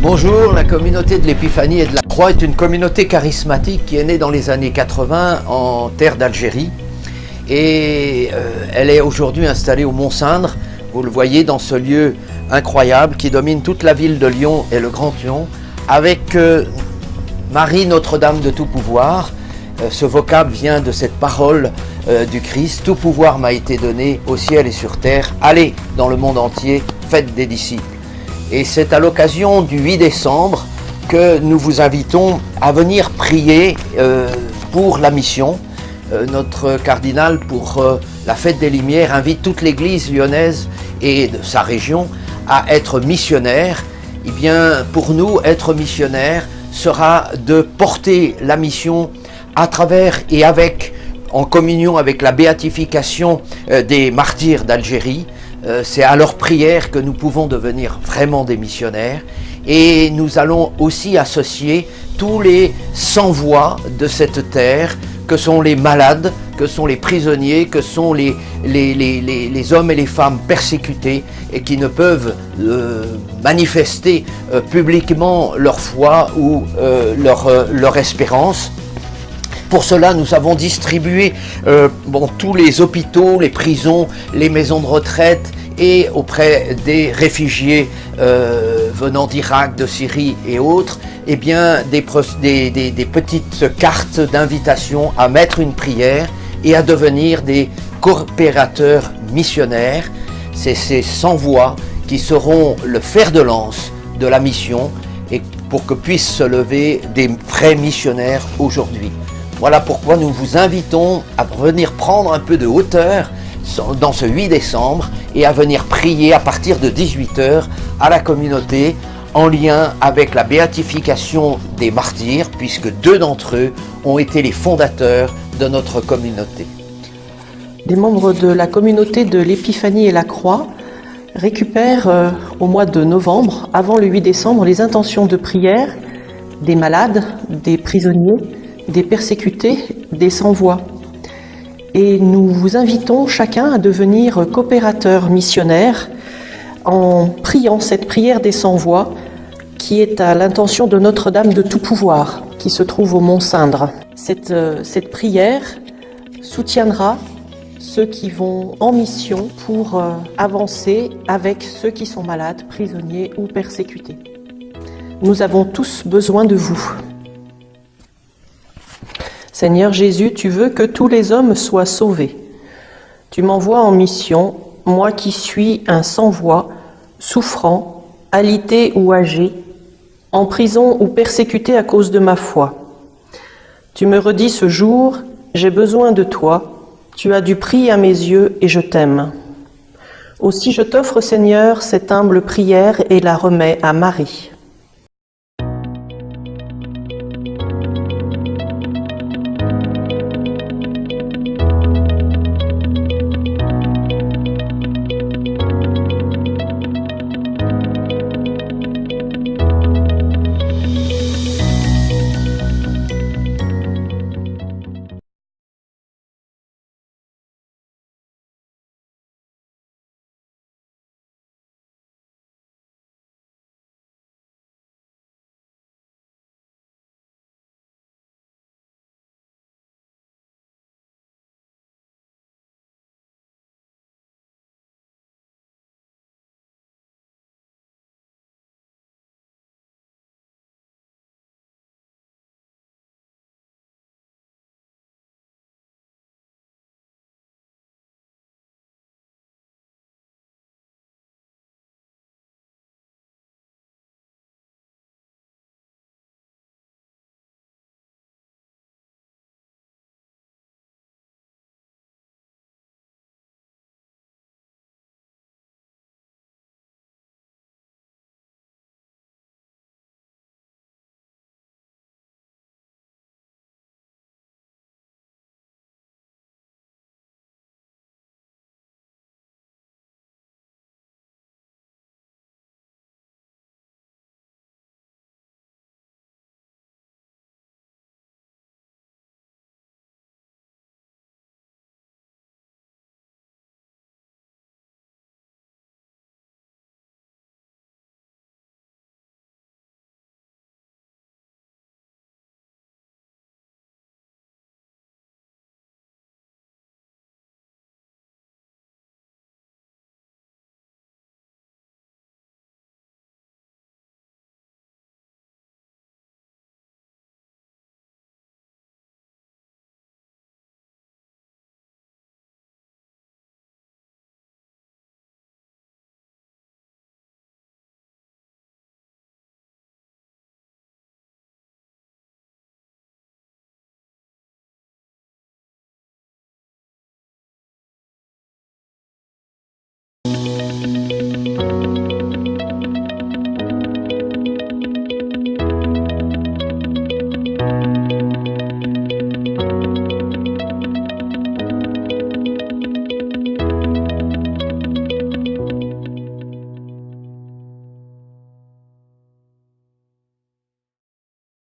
Bonjour, la communauté de l'Épiphanie et de la Croix est une communauté charismatique qui est née dans les années 80 en terre d'Algérie et elle est aujourd'hui installée au Mont-Cindre. Vous le voyez dans ce lieu incroyable qui domine toute la ville de Lyon et le Grand Lyon avec Marie Notre-Dame de tout pouvoir. Ce vocable vient de cette parole du Christ. Tout pouvoir m'a été donné au ciel et sur terre. Allez dans le monde entier, faites des disciples. Et c'est à l'occasion du 8 décembre que nous vous invitons à venir prier pour la mission. Notre cardinal pour la fête des Lumières invite toute l'église lyonnaise et de sa région à être missionnaire. Eh bien, pour nous, être missionnaire sera de porter la mission à travers et en communion avec la béatification des martyrs d'Algérie. C'est à leur prière que nous pouvons devenir vraiment des missionnaires. Et nous allons aussi associer tous les sans-voix de cette terre, que sont les malades, que sont les prisonniers, que sont les hommes et les femmes persécutés et qui ne peuvent manifester publiquement leur foi ou leur espérance. Pour cela, nous avons distribué tous les hôpitaux, les prisons, les maisons de retraite et auprès des réfugiés venant d'Irak, de Syrie et autres, eh bien, des petites cartes d'invitation à mettre une prière et à devenir des coopérateurs missionnaires. C'est ces sans-voix qui seront le fer de lance de la mission et pour que puissent se lever des vrais missionnaires aujourd'hui. Voilà pourquoi nous vous invitons à venir prendre un peu de hauteur dans ce 8 décembre et à venir prier à partir de 18h à la communauté en lien avec la béatification des martyrs, puisque 2 d'entre eux ont été les fondateurs de notre communauté. Les membres de la communauté de l'Épiphanie et la Croix récupèrent au mois de novembre, avant le 8 décembre, les intentions de prière des malades, des prisonniers, des persécutés, des sans-voix. Et nous vous invitons chacun à devenir coopérateur missionnaire en priant cette prière des sans-voix qui est à l'intention de Notre-Dame de tout pouvoir, qui se trouve au Mont-Cindre. Cette prière soutiendra ceux qui vont en mission pour avancer avec ceux qui sont malades, prisonniers ou persécutés. Nous avons tous besoin de vous. Seigneur Jésus, tu veux que tous les hommes soient sauvés. Tu m'envoies en mission, moi qui suis un sans-voix, souffrant, alité ou âgé, en prison ou persécuté à cause de ma foi. Tu me redis ce jour, j'ai besoin de toi, tu as du prix à mes yeux et je t'aime. Aussi je t'offre, Seigneur, cette humble prière et la remets à Marie.